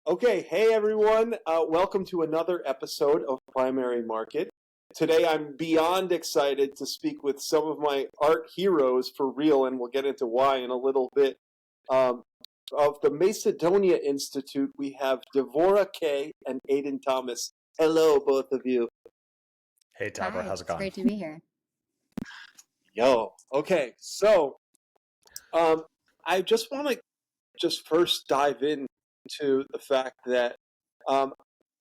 Okay, hey everyone. Welcome to another episode of Primary Market. Today I'm beyond excited to speak with some of my art heroes for real, and we'll get into why in a little bit. Um, of the Macedonia Institute, we have Devora Kay and Aiden Thomas. Hello, both of you. Hey, Topper, Hi, how's it it's going? great to be here. Yo. Okay, so um, I just want to just first dive into the fact that um,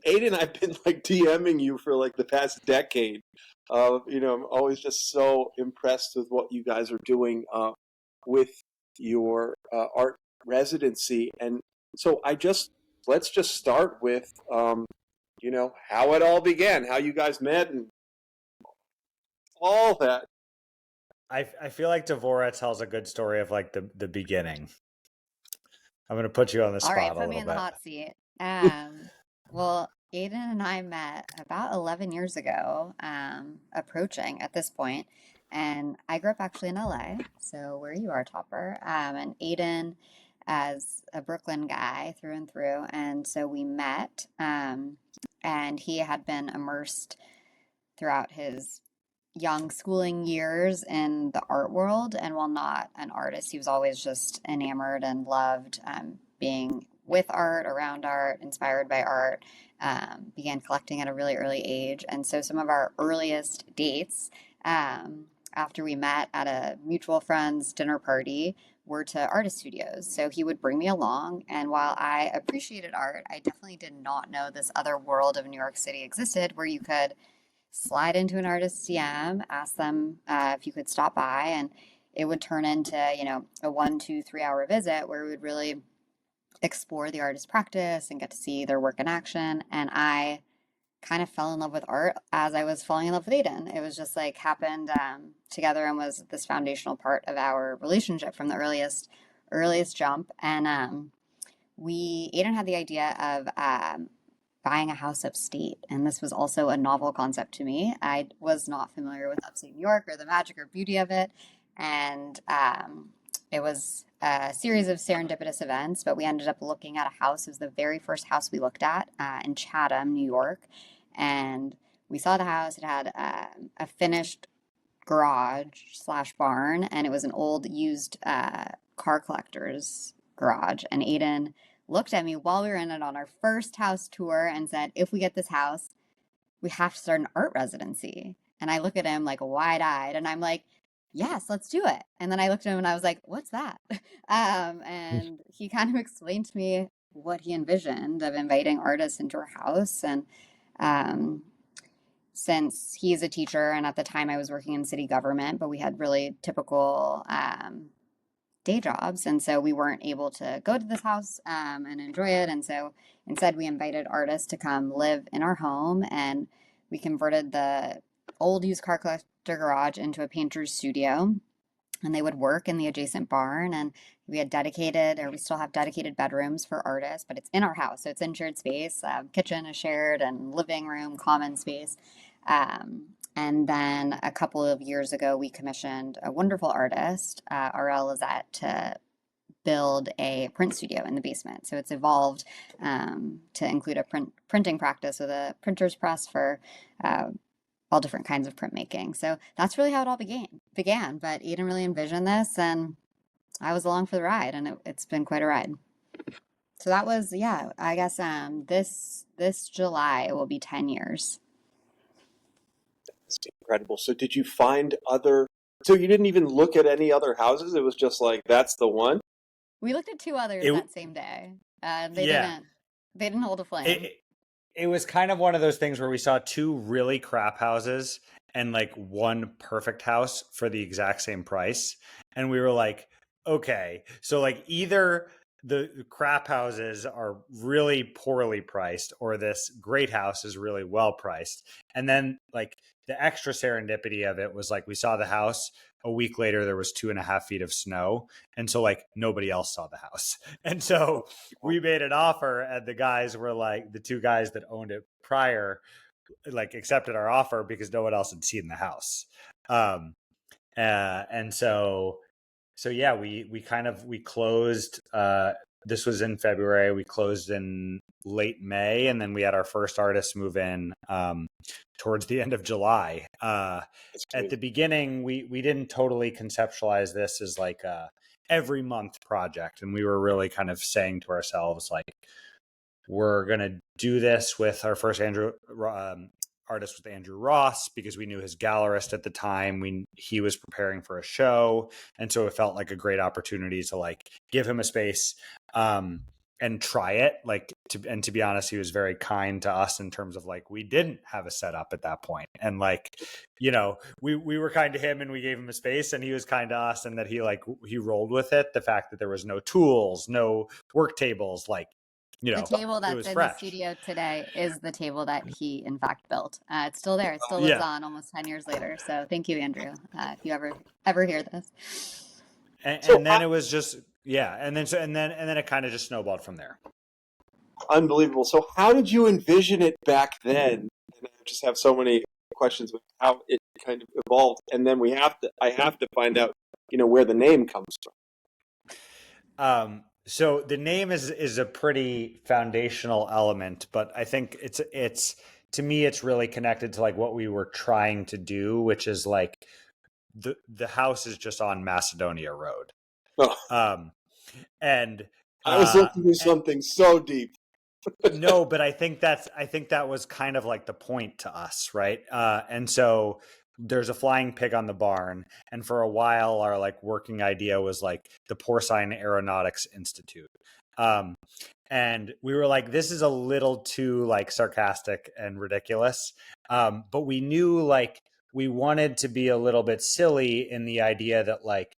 Aiden, I've been like DMing you for like the past decade. I'm always just so impressed with what you guys are doing with your art residency, and so let's just start with how it all began, how you guys met, and all that. I feel like Devora tells a good story of like the beginning. I'm gonna put you on the All right, spot a put me little in the bit. hot seat. Well, Aiden and I met about 11 years ago, approaching at this point, and I grew up actually in LA, so where you are, Topper, and Aiden as a Brooklyn guy through and through, and so we met, and he had been immersed throughout his young schooling years in the art world. And while not an artist, he was always just enamored and loved being with art, around art, inspired by art. Began collecting at a really early age. And so some of our earliest dates after we met at a mutual friend's dinner party were to artist studios. So he would bring me along. And while I appreciated art, I definitely did not know this other world of New York City existed where you could slide into an artist's DM, ask them if you could stop by, and it would turn into, a 1, 2, 3 hour visit where we would really explore the artist's practice and get to see their work in action. And I kind of fell in love with art as I was falling in love with Aiden. It was just like happened together and was this foundational part of our relationship from the earliest jump. And Aiden had the idea of buying a house upstate. And this was also a novel concept to me. I was not familiar with upstate New York or the magic or beauty of it. And it was a series of serendipitous events, but we ended up looking at a house. It was the very first house we looked at in Chatham, New York. And we saw the house. It had a finished garage/barn, and it was an old used car collector's garage. And Aiden looked at me while we were in it on our first house tour and said, if we get this house, we have to start an art residency. And I look at him like wide eyed and I'm like, yes, let's do it. And then I looked at him and I was like, what's that? And he kind of explained to me what he envisioned of inviting artists into our house. And um, since he is a teacher, and at the time I was working in city government, but we had really typical day jobs. And so we weren't able to go to this house and enjoy it. And so instead, we invited artists to come live in our home. And we converted the old used car collector garage into a painter's studio. And they would work in the adjacent barn. And we had dedicated, or we still have dedicated bedrooms for artists, but it's in our house. So it's in shared space. Kitchen is shared and living room, common space. And then a couple of years ago, we commissioned a wonderful artist, RL Lizette, to build a print studio in the basement. So it's evolved to include a printing practice with a printer's press for all different kinds of printmaking. So that's really how it all began. But Eden really envisioned this, and I was along for the ride, and it's been quite a ride. So that was, yeah, I guess this July it will be 10 years. It's incredible. So did you find other? So you didn't even look at any other houses? It was just like that's the one. We looked at two others It that same day. They yeah, didn't hold a flame. it it was kind of one of those things where we saw two really crap houses and like one perfect house for the exact same price, and we were like, okay, so like either the crap houses are really poorly priced or this great house is really well priced. And then like the extra serendipity of it was like we saw the house a week later there was 2.5 feet of snow, and so like nobody else saw the house. And so we made an offer and the guys were like, the two guys that owned it prior like accepted our offer because no one else had seen the house. um and so yeah, we closed this was in February. We closed in late May, and then we had our first artists move in towards the end of July. At the beginning, we didn't totally conceptualize this as like a every month project, and we were really kind of saying to ourselves like, we're gonna do this with our first artist with Andrew Ross, because we knew his gallerist at the time. He was preparing for a show, and so it felt like a great opportunity to like give him a space and try it. To be honest, he was very kind to us in terms of like, we didn't have a setup at that point, and like, you know, we were kind to him and we gave him a space, and he was kind to us, and that he rolled with it. The fact that there was no tools, no work tables, like, you know, the table that's in fresh. the studio today is the table that he in fact built. It's still there. It still lives on almost 10 years later. So thank you, Andrew, if you ever hear this. And then it was just, and then it kind of just snowballed from there. Unbelievable. So how did you envision it back then? And I just have so many questions with how it kind of evolved. And then I have to find out, you know, where the name comes from. So the name is a pretty foundational element, but I think it's to me, it's really connected to like what we were trying to do, which is like the house is just on Macedonia Road. Oh. And I was looking for something so deep. No, but I think that was kind of like the point to us, right? And so there's a flying pig on the barn, and for a while our like working idea was like the Porcine Aeronautics Institute. And we were like, this is a little too like sarcastic and ridiculous. But we knew like we wanted to be a little bit silly in the idea that like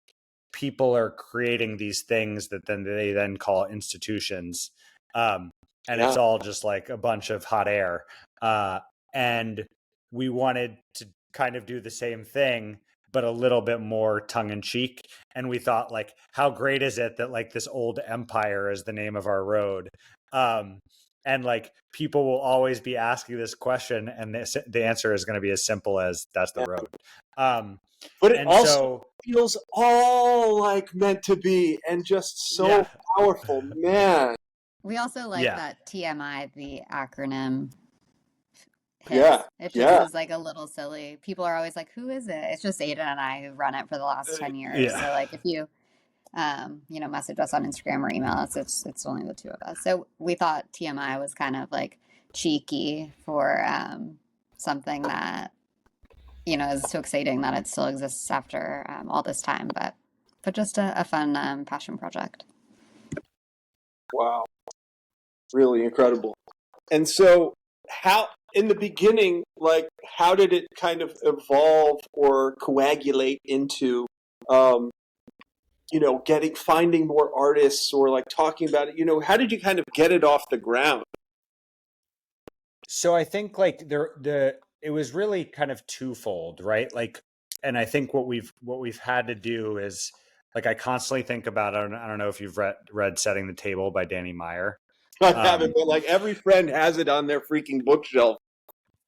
people are creating these things that they then call institutions. And it's all just like a bunch of hot air. And we wanted to kind of do the same thing, but a little bit more tongue in cheek. And we thought like, how great is it that like this old empire is the name of our road? And like people will always be asking this question, and the answer is going to be as simple as that's the road. But it also feels all like meant to be and just so powerful, man. We also like that TMI, the acronym. Yeah. It just is like a little silly. People are always like, who is it? It's just Aiden and I who run it for the last 10 years. So like if you, you know, message us on Instagram or email us, it's only the two of us. So we thought TMI was kind of like cheeky for something that, you know, is so exciting that it still exists after all this time, but just a fun passion project. Wow. Really incredible. And so how, in the beginning, like, how did it kind of evolve or coagulate into, you know, finding more artists or like talking about it? You know, how did you kind of get it off the ground? So I think like it was really kind of twofold, right? Like, and I think what we've had to do is like, I constantly think about, I don't know if you've read Setting the Table by Danny Meyer. I haven't, but like every friend has it on their freaking bookshelf.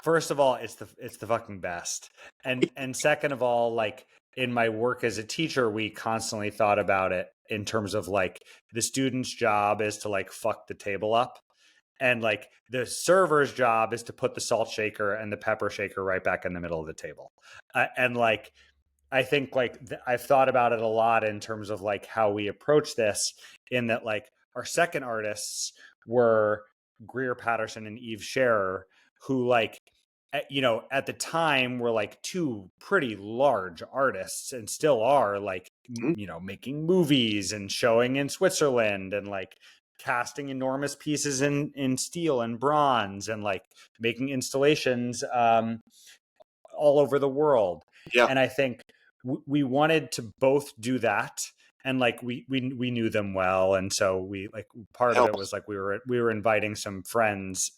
First of all, it's the fucking best. And second of all, like in my work as a teacher, we constantly thought about it in terms of like the student's job is to like fuck the table up. And like the server's job is to put the salt shaker and the pepper shaker right back in the middle of the table. And like, I think like I've thought about it a lot in terms of like how we approach this, in that like our second artists were Greer Patterson and Eve Scherer, who like, you know, at the time were like two pretty large artists and still are, like, you know, making movies and showing in Switzerland and like casting enormous pieces in steel and bronze and like making installations all over the world. Yeah. And I think we wanted to both do that, and like we knew them well, and so we like part of it was like we were inviting some friends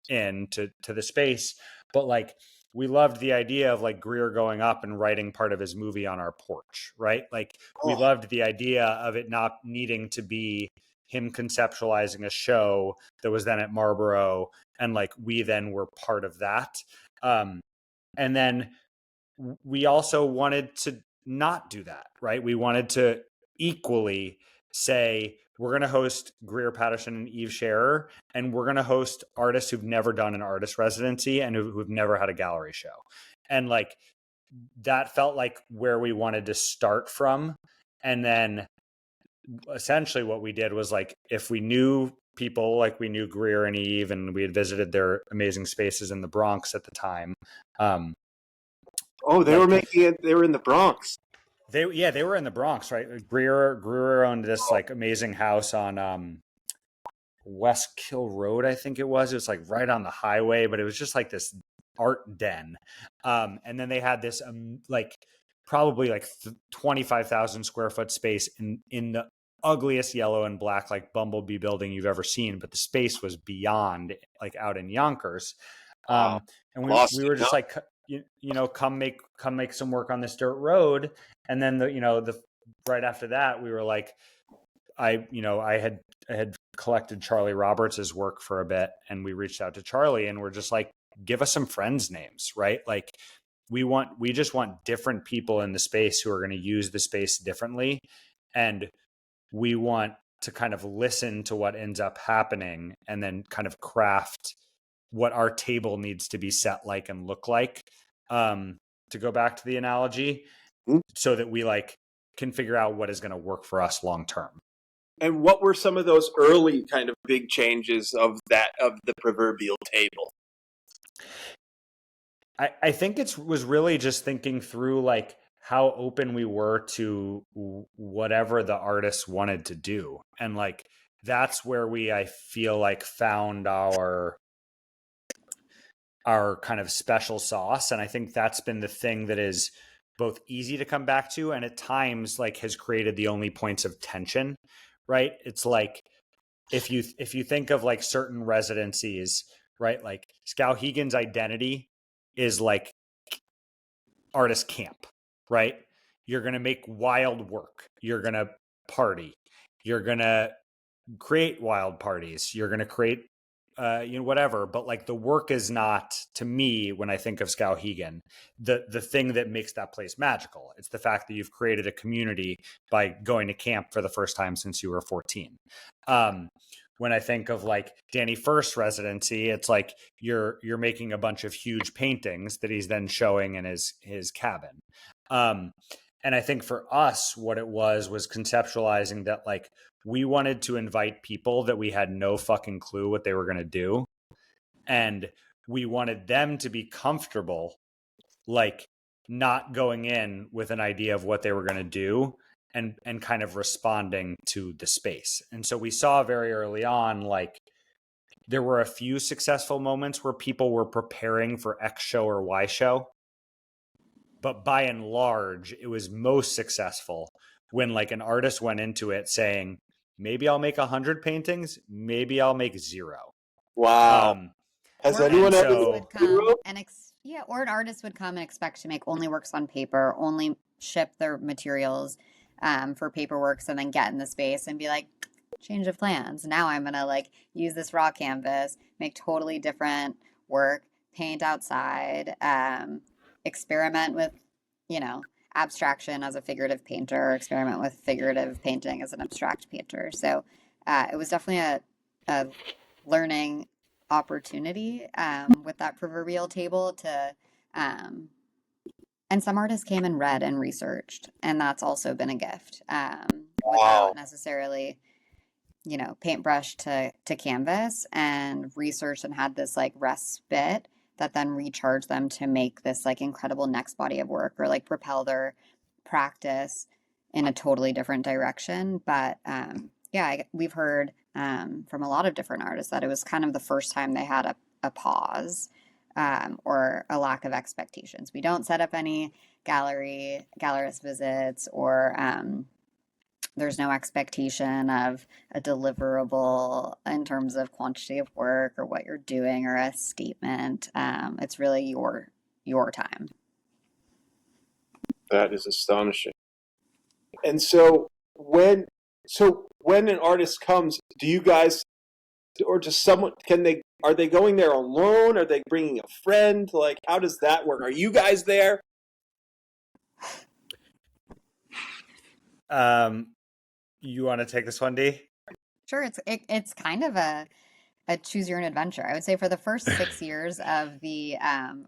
into the space, but like we loved the idea of like Greer going up and writing part of his movie on our porch, right? Like we loved the idea of it not needing to be him conceptualizing a show that was then at Marlborough, and like we then were part of that. And then we also wanted to not do that, right? We wanted to equally say, we're going to host Greer Patterson and Eve Scherer, and we're going to host artists who've never done an artist residency and who've never had a gallery show. And like, that felt like where we wanted to start from. And then essentially what we did was like, if we knew people, like we knew Greer and Eve, and we had visited their amazing spaces in the Bronx at the time. Oh, they were making it. They were in the Bronx. They were in the Bronx, right? Greer owned this like amazing house on West Kill Road, I think it was. It was like right on the highway, but it was just like this art den. And then they had this like probably like 25,000 square foot space in the ugliest yellow and black like bumblebee building you've ever seen, but the space was beyond, like out in Yonkers. And we were just like, you know, come make some work on this dirt road. And then the right after that, we were like, I had collected Charlie Roberts's work for a bit, and we reached out to Charlie and we're just like, give us some friends' names, right? Like we just want different people in the space who are going to use the space differently. And we want to kind of listen to what ends up happening and then kind of craft what our table needs to be set like and look like, to go back to the analogy, so that we like can figure out what is going to work for us long term. And what were some of those early kind of big changes of the proverbial table? I think it was really just thinking through like how open we were to whatever the artists wanted to do. And like, that's where I feel like found our kind of special sauce. And I think that's been the thing that is both easy to come back to, and at times like has created the only points of tension, right? It's like, if you think of like certain residencies, right? Like Skowhegan's identity is like artist camp, right? You're going to make wild work. You're going to party. You're going to create wild parties. You're going to create, whatever. But like the work is not, to me, when I think of Skowhegan, the thing that makes that place magical. It's the fact that you've created a community by going to camp for the first time since you were 14. When I think of like Danny First's residency, it's like you're making a bunch of huge paintings that he's then showing in his cabin. And I think for us, what it was conceptualizing that like we wanted to invite people that we had no fucking clue what they were going to do. And we wanted them to be comfortable, like not going in with an idea of what they were going to do, and kind of responding to the space. And so we saw very early on, like there were a few successful moments where people were preparing for X show or Y show. But by and large, it was most successful when like an artist went into it saying, maybe I'll make 100 paintings, maybe I'll make 0. Wow. Has anyone ever would come and or an artist would come and expect to make only works on paper, only ship their materials for paperworks, and then get in the space and be like, change of plans. Now I'm going to like use this raw canvas, make totally different work, paint outside, experiment with, abstraction as a figurative painter, experiment with figurative painting as an abstract painter. So it was definitely a learning opportunity with that proverbial table to and some artists came and read and researched, and that's also been a gift, without necessarily paintbrush to canvas, and researched and had this like respite that then recharged them to make this like incredible next body of work, or like propel their practice in a totally different direction. But we've heard from a lot of different artists that it was kind of the first time they had a pause, or a lack of expectations. We don't set up any gallerist visits, or there's no expectation of a deliverable in terms of quantity of work or what you're doing or a statement. It's really your time. That is astonishing. And so when an artist comes, do you guys, or just someone, are they going there alone? Are they bringing a friend? Like, how does that work? Are you guys there? You want to take this one, D? Sure, it's kind of a choose your own adventure. I would say for the first 6 years of the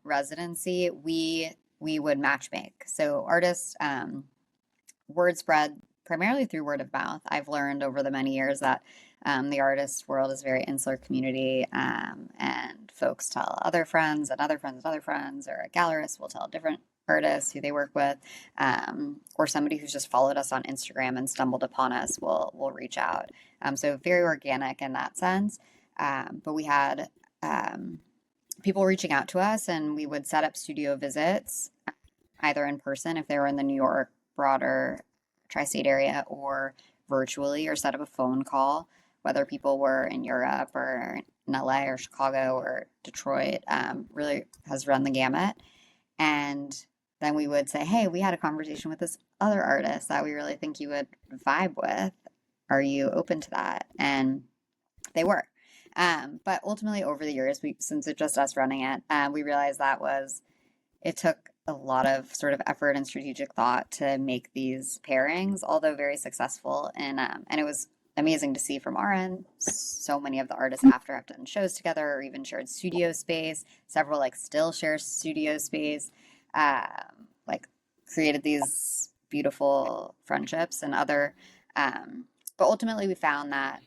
residency, we would match make. So artists, word spread primarily through word of mouth. I've learned over the many years that the artist world is a very insular community, and folks tell other friends and other friends and other friends, or a gallerist will tell different artists who they work with, or somebody who's just followed us on Instagram and stumbled upon us will reach out. So very organic in that sense. But we had people reaching out to us, and we would set up studio visits, either in person if they were in the New York broader tri-state area, or virtually, or set up a phone call, whether people were in Europe or in LA or Chicago or Detroit. Really has run the gamut. And then we would say, hey, we had a conversation with this other artist that we really think you would vibe with. Are you open to that? And they were. But ultimately, over the years, since it's just us running it, we realized it took a lot of sort of effort and strategic thought to make these pairings, although very successful. And it was amazing to see from our end. So many of the artists after have done shows together, or even shared studio space. Several still share studio space. Like created these beautiful friendships and other. But ultimately, we found that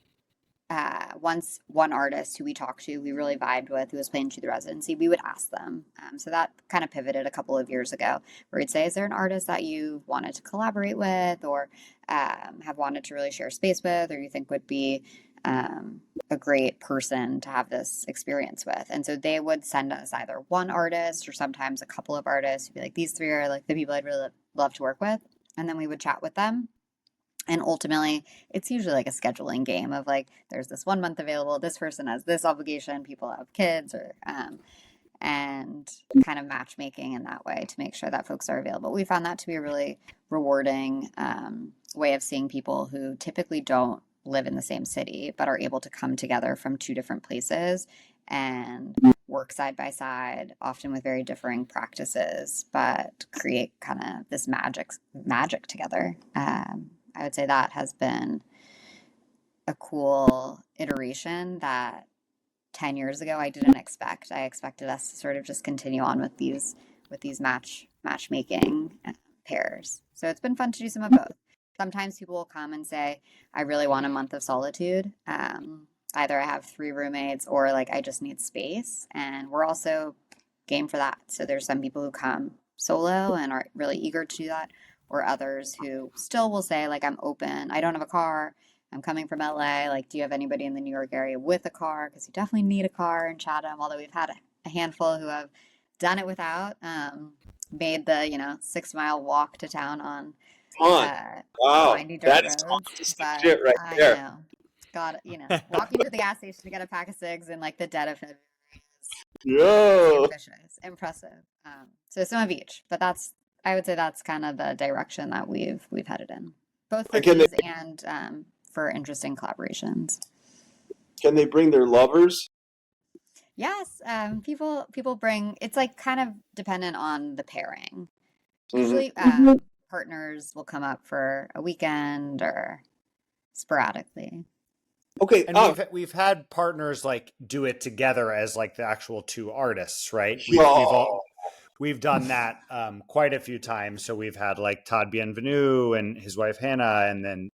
once one artist who we talked to, we really vibed with, who was playing to the residency, we would ask them. So that kind of pivoted a couple of years ago, where we'd say, is there an artist that you wanted to collaborate with, or have wanted to really share space with, or you think would be a great person to have this experience with? And so they would send us either one artist or sometimes a couple of artists who'd be like, these three are like the people I'd really love to work with. And then we would chat with them. And ultimately, it's usually like a scheduling game of like, there's this 1 month available, this person has this obligation, people have kids, or and kind of matchmaking in that way to make sure that folks are available. We found that to be a really rewarding way of seeing people who typically don't live in the same city, but are able to come together from two different places and work side by side, often with very differing practices, but create kind of this magic together. I would say that has been a cool iteration that 10 years ago I didn't expect. I expected us to sort of just continue on with these matchmaking pairs. So it's been fun to do some of both. Sometimes people will come and say, I really want a month of solitude. Either I have 3 roommates, or like I just need space. And we're also game for that. So there's some people who come solo and are really eager to do that, or others who still will say, like, I'm open, I don't have a car, I'm coming from LA, like, do you have anybody in the New York area with a car? Because you definitely need a car in Chatham, although we've had a handful who have done it without, made the 6-mile walk to town on Come on. Wow. windy dirt That is roads. some But shit right I there. know, God, walking to the gas station to get a pack of cigs in like the dead of February is Yo. ambitious, impressive. So some of each, but I would say that's kind of the direction that we've headed in, both for Can ease and for interesting collaborations. Can they bring their lovers? Yes, people bring. It's like kind of dependent on the pairing. Mm-hmm. Usually, partners will come up for a weekend or sporadically. Okay. And we've had partners like do it together as like the actual 2 artists, right? We've done that quite a few times. So we've had like Todd Bienvenu and his wife Hannah, and then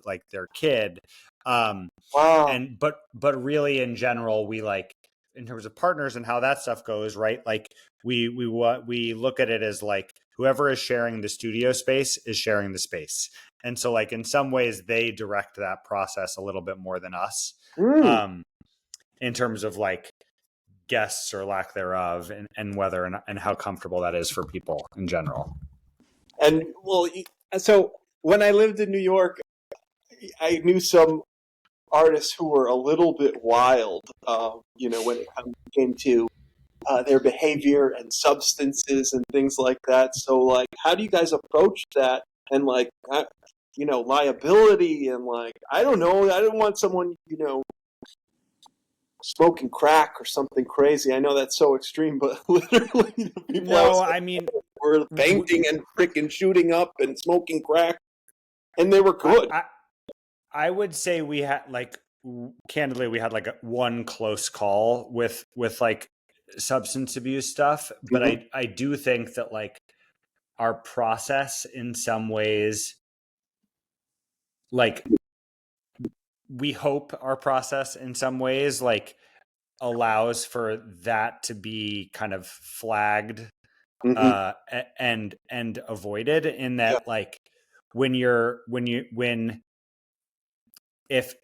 like their kid. Wow. And but really in general, we like, in terms of partners and how that stuff goes, right? Like we look at it as like whoever is sharing the studio space is sharing the space. And so like in some ways they direct that process a little bit more than us, in terms of like guests or lack thereof, and whether and how comfortable that is for people in general. And well, so when I lived in New York, I knew some artists who were a little bit wild, when it came to their behavior and substances and things like that. So, like, how do you guys approach that? And like, liability, and like, I don't know. I don't want someone, smoking crack or something crazy. I know that's so extreme, but literally, the people were fainting and freaking shooting up and smoking crack, and they were good. I would say we had like candidly we had like one close call with like substance abuse stuff, but Mhm. I do think that like our process in some ways, like we hope our process in some ways like allows for that to be kind of flagged Mhm. and avoided, in Yeah. that like when if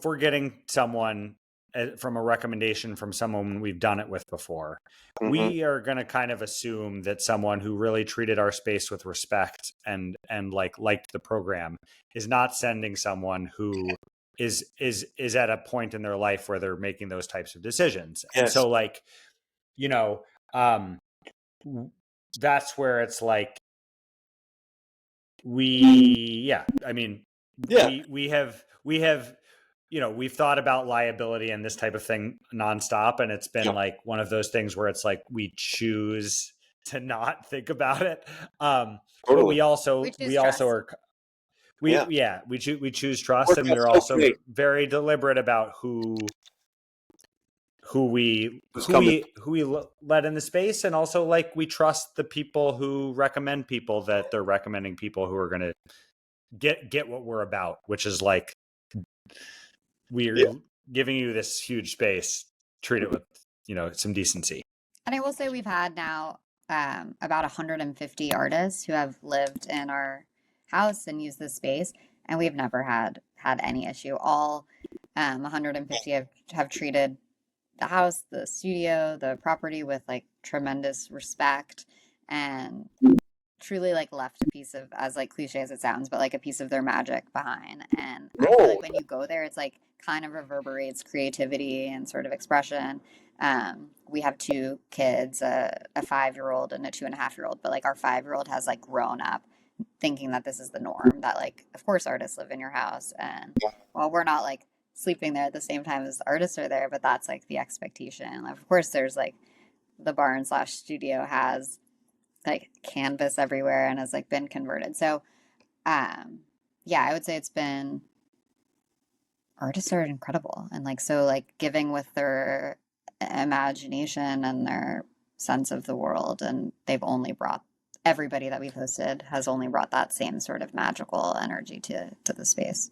we're getting someone from a recommendation from someone we've done it with before, Mhm. we are going to kind of assume that someone who really treated our space with respect and like liked the program is not sending someone who is at a point in their life where they're making those types of decisions. And Yes. so like, you know, um that's where it's like I mean, Yeah. we have we've thought about liability and this type of thing nonstop, and it's been Yeah. like one of those things where it's like we choose to not think about it. But Totally. We choose we also trust. are Yeah. we choose trust, Worked and out we're so also great. very deliberate about Who's coming? who we let in the space, and also like we trust the people who recommend people, that they're recommending people who are going to get what we're about, which is like Yeah. we're giving you this huge space, treat it with some decency. And I will say we've had now about 150 artists who have lived in our house and used this space, and we've never had any issue. All 150 have treated the house, the studio, the property with like tremendous respect, and truly like left a piece of, as like cliche as it sounds, but like a piece of their magic behind. And I feel No. like when you go there, it's like kind of reverberates creativity and sort of expression. We have two kids, a 5-year-old and a 2.5-year-old, but like our 5-year-old has like grown up thinking that this is the norm, that like of course artists live in your house, and well, we're not like sleeping there at the same time as the artists are there, but that's like the expectation. Of course there's like the barn slash studio has like canvas everywhere and has like been converted. So yeah, I would say it's been, artists are incredible and like so like giving with their imagination and their sense of the world, and they've only brought, everybody that we've hosted has only brought that same sort of magical energy to the space.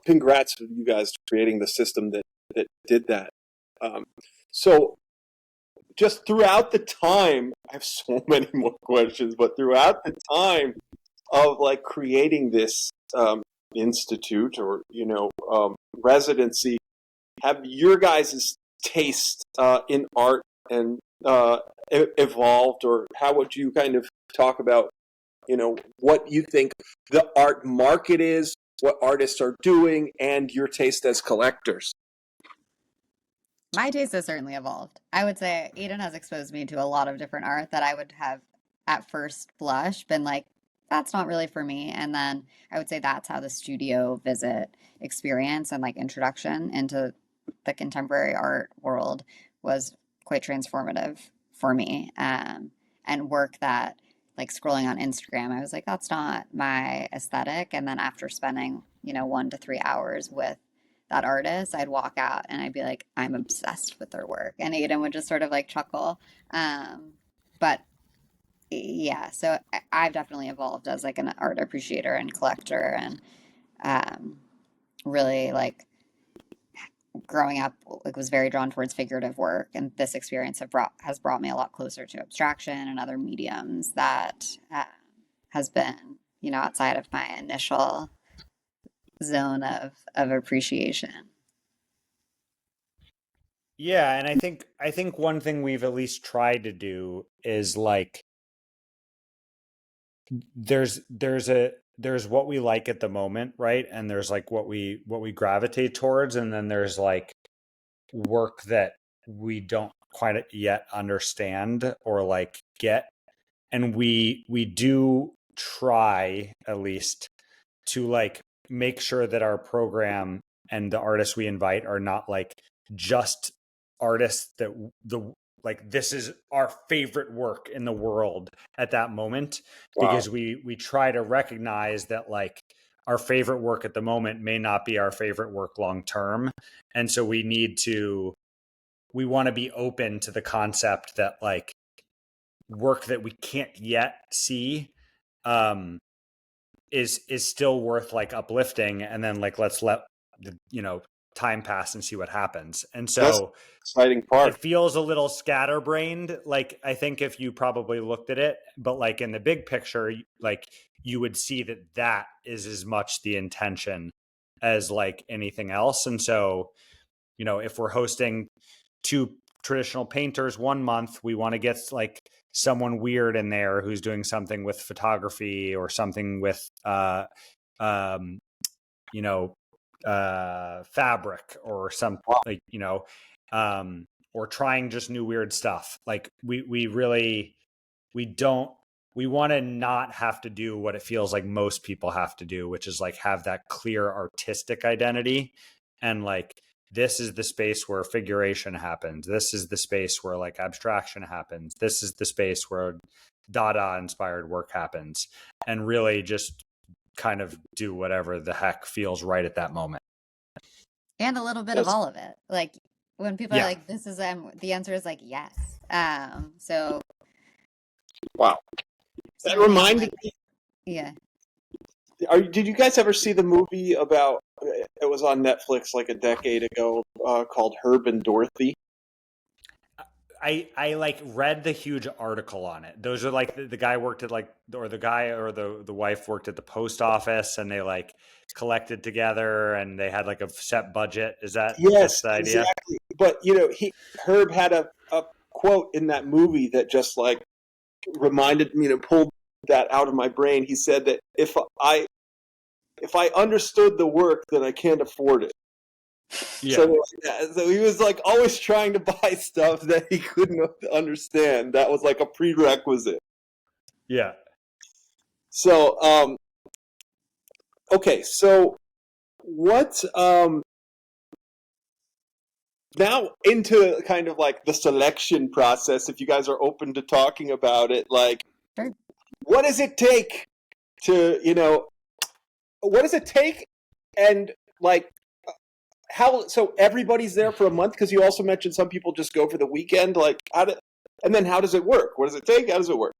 Congrats to you guys creating the system that did that. Um, so just throughout the time, I have so many more questions, but throughout the time of like creating this institute or residency, have your guys' taste in art and evolved, or how would you kind of talk about what you think the art market is, what artists are doing, and your taste as collectors? My taste has certainly evolved. I would say Aiden has exposed me to a lot of different art that I would have at first blush been like, that's not really for me. And then I would say that's how the studio visit experience and like introduction into the contemporary art world was quite transformative for me. And work that, like scrolling on Instagram, I was like, that's not my aesthetic. And then after spending, 1 to 3 hours with that artist, I'd walk out and I'd be like, I'm obsessed with their work. And Aiden would just sort of like chuckle. But yeah, so I've definitely evolved as like an art appreciator and collector, and um, really like growing up, like was very drawn towards figurative work. And this experience has brought me a lot closer to abstraction and other mediums that has been, outside of my initial zone of appreciation. Yeah, and I think one thing we've at least tried to do is like there's what we like at the moment, right? And there's like what we gravitate towards, and then there's like work that we don't quite yet understand or like get. And we do try at least to like make sure that our program and the artists we invite are not like just artists that the like this is our favorite work in the world at that moment, Wow. because we try to recognize that like our favorite work at the moment may not be our favorite work long term. And so we want to be open to the concept that like work that we can't yet see is still worth like uplifting, and then like let's let the time pass and see what happens. And That's so the exciting part. it feels a little scatterbrained. Like I think if you probably looked at it, but like in the big picture, like you would see that is as much the intention as like anything else. And so, if we're hosting 2 traditional painters 1 month, we want to get like someone weird in there who's doing something with photography or something with um fabric or some Wow. like or trying just new weird stuff. Like we really we want to not have to do what it feels like most people have to do, which is like have that clear artistic identity. And like this is the space where figuration happens, this is the space where like abstraction happens, this is the space where Dada inspired work happens, and really just kind of do whatever the heck feels right at that moment. And a little bit of all of it. Like when people are Yeah. like, this is the answer is like yes. So Wow. That certainly on reminded like, me. yeah. Did you guys ever see the movie about? It was on Netflix like a decade ago, called Herb and Dorothy. I like read the huge article on it. Those are like the guy worked at like, or the guy or the wife worked at the post office, and they like collected together and they had like a set budget. That's Yes, the idea? exactly. But Herb had a quote in that movie that just like reminded me, pulled that out of my brain. He said that if I understood the work, then I can't afford it. Yeah. So he was like always trying to buy stuff that he couldn't understand. That was like a prerequisite. Yeah. So, okay, so what, now into kind of like the selection process, if you guys are open to talking about it, like, Sure. what does it take to, what does it take, and like, so everybody's there for a month? Because you also mentioned some people just go for the weekend. Like, and then how does it work? What does it take? How does it work?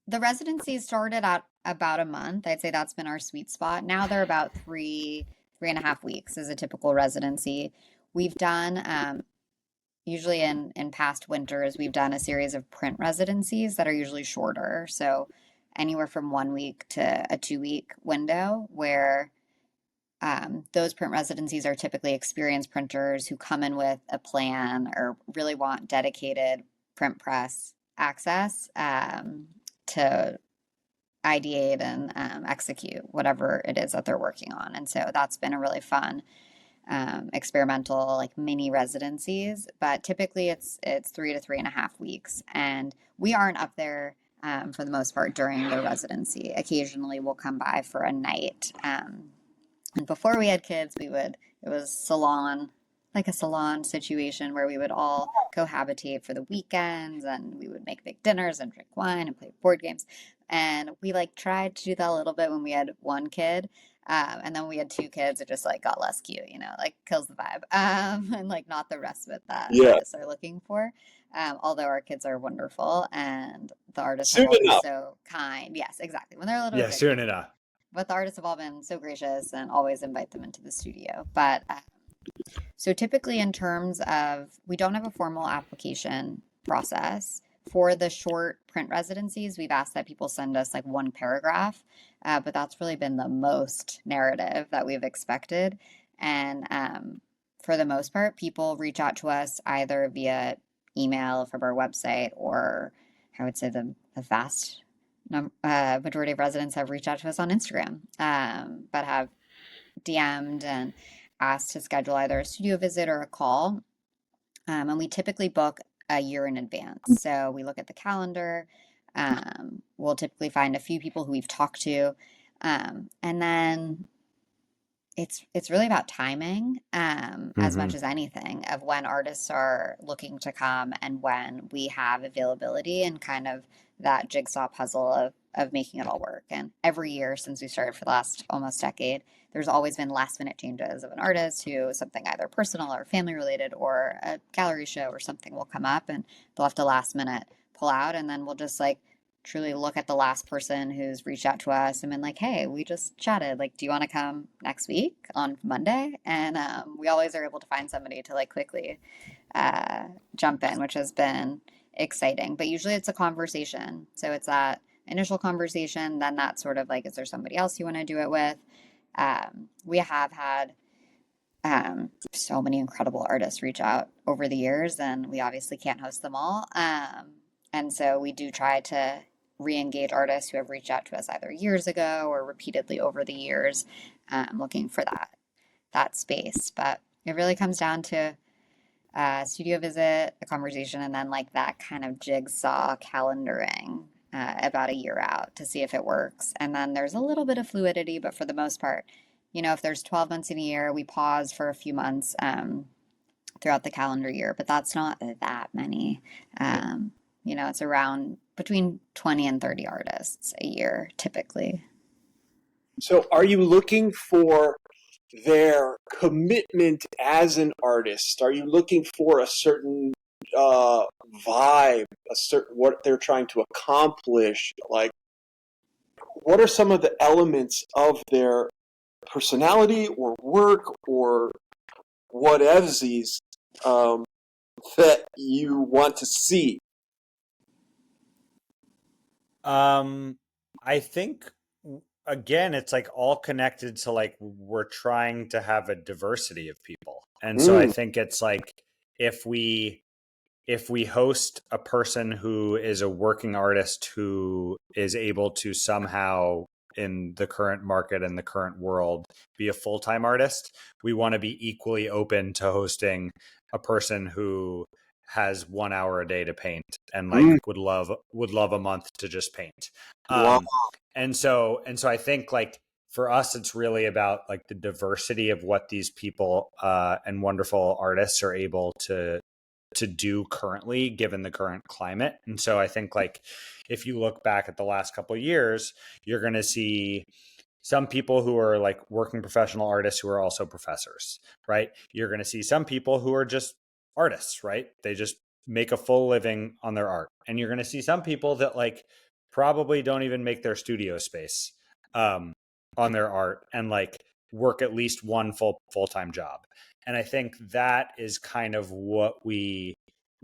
The residency started at about a month. I'd say that's been our sweet spot. Now they're about 3.5 weeks is a typical residency. We've done usually in past winters, we've done a series of print residencies that are usually shorter. So anywhere from 1 week to a 2 week window, where those print residencies are typically experienced printers who come in with a plan or really want dedicated print press access to ideate and execute whatever it is that they're working on. And so that's been a really fun experimental like mini residencies. But typically it's 3 to 3.5 weeks, and we aren't up there for the most part during the residency. Occasionally we'll come by for a night. And before we had kids, it was like a salon situation where we would all cohabitate for the weekends, and we would make big dinners and drink wine and play board games. And we like tried to do that a little bit when we had one kid. And then when we had 2 kids, it just like got less cute, like kills the vibe. And like not the rest of it that Yeah. artists are looking for. Although our kids are wonderful and the artists have Soon all been enough. so kind. Yes, exactly. When they're a little Yeah. bit Soon bigger. enough. But the artists have all been so gracious and always invite them into the studio. But so typically, in terms of, we don't have a formal application process. For the short print residencies, we've asked that people send us like one paragraph, but that's really been the most narrative that we've expected. And for the most part, people reach out to us either via email from our website, or I would say the vast majority of residents have reached out to us on Instagram, but have DM'd and asked to schedule either a studio visit or a call. And we typically book a year in advance. So we look at the calendar. We'll typically find a few people who we've talked to. And then it's really about timing, as Mm-hmm. much as anything, of when artists are looking to come and when we have availability, and kind of that jigsaw puzzle of making it all work. And every year since we started for the last almost decade, there's always been last minute changes of an artist who something either personal or family related or a gallery show or something will come up, and they'll have to last minute pull out, and then we'll just like truly look at the last person who's reached out to us and been like, hey, we just chatted. Like, do you want to come next week on Monday? And we always are able to find somebody to like quickly uh, jump in, which has been exciting. But usually it's a conversation. So it's that initial conversation, then that sort of like, is there somebody else you want to do it with? We have had so many incredible artists reach out over the years, and we obviously can't host them all. And so we do try to re-engage artists who have reached out to us either years ago or repeatedly over the years, looking for that space. But it really comes down to a studio visit, a conversation, and then like that kind of jigsaw calendaring about a year out to see if it works. And then there's a little bit of fluidity, but for the most part, if there's 12 months in a year, we pause for a few months throughout the calendar year, but that's not that many. It's around between 20 and 30 artists a year typically. So are you looking for their commitment as an artist? Are you looking for a certain vibe, a certain what they're trying to accomplish? Like, what are some of the elements of their personality or work or whatevsies that you want to see? I think again, it's like all connected to like we're trying to have a diversity of people. And so I Mm, think it's like if we host a person who is a working artist who is able to somehow in the current market and the current world be a full-time artist, we want to be equally open to hosting a person who has 1 hour a day to paint and like mm, would love a month to just paint. wow. And so I think like for us it's really about like the diversity of what these people and wonderful artists are able to do currently given the current climate. And so I think like if you look back at the last couple of years, you're going to see some people who are like working professional artists who are also professors, right? You're going to see some people who are just artists, right? They just make a full living on their art. And you're going to see some people that like probably don't even make their studio space um, on their art and like work at least one full-time job. And I think that is kind of what we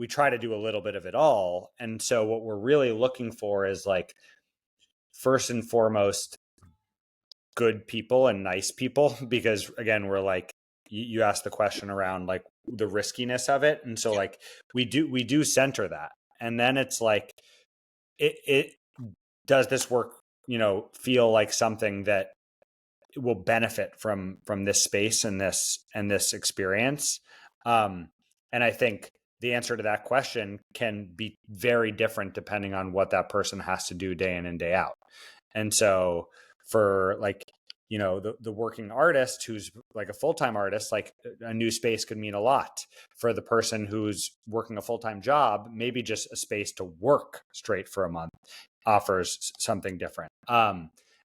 try to do a little bit of it all. And so what we're really looking for is like first and foremost good people and nice people because again we're like you asked the question around like the riskiness of it, and so like we do center that, and then it's like it does this work feel like something that will benefit from this space and this experience. And I think the answer to that question can be very different depending on what that person has to do day in and day out. And so for like the working artist who's like a full-time artist, like a new space could mean a lot. For the person who's working a full-time job, maybe just a space to work straight for a month offers something different.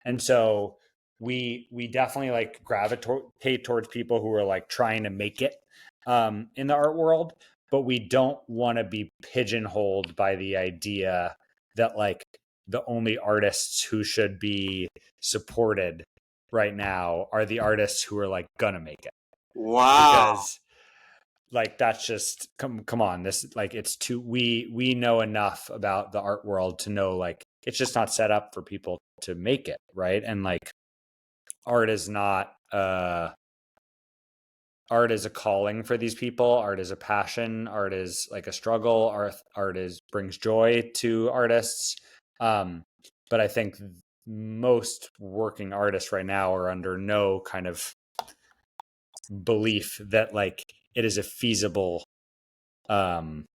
And so we definitely like gravitate towards people who are like trying to make it in the art world, but we don't want to be pigeonholed by the idea that like the only artists who should be supported right now are the artists who are like gonna make it, Wow. because like that's just come on, this like it's too we know enough about the art world to know like it's just not set up for people to make it, right? And like art is not art is a calling for these people. Art is a passion. Art is like a struggle. Art is brings joy to artists. But I think most working artists right now are under no kind of belief that like it is a feasible um,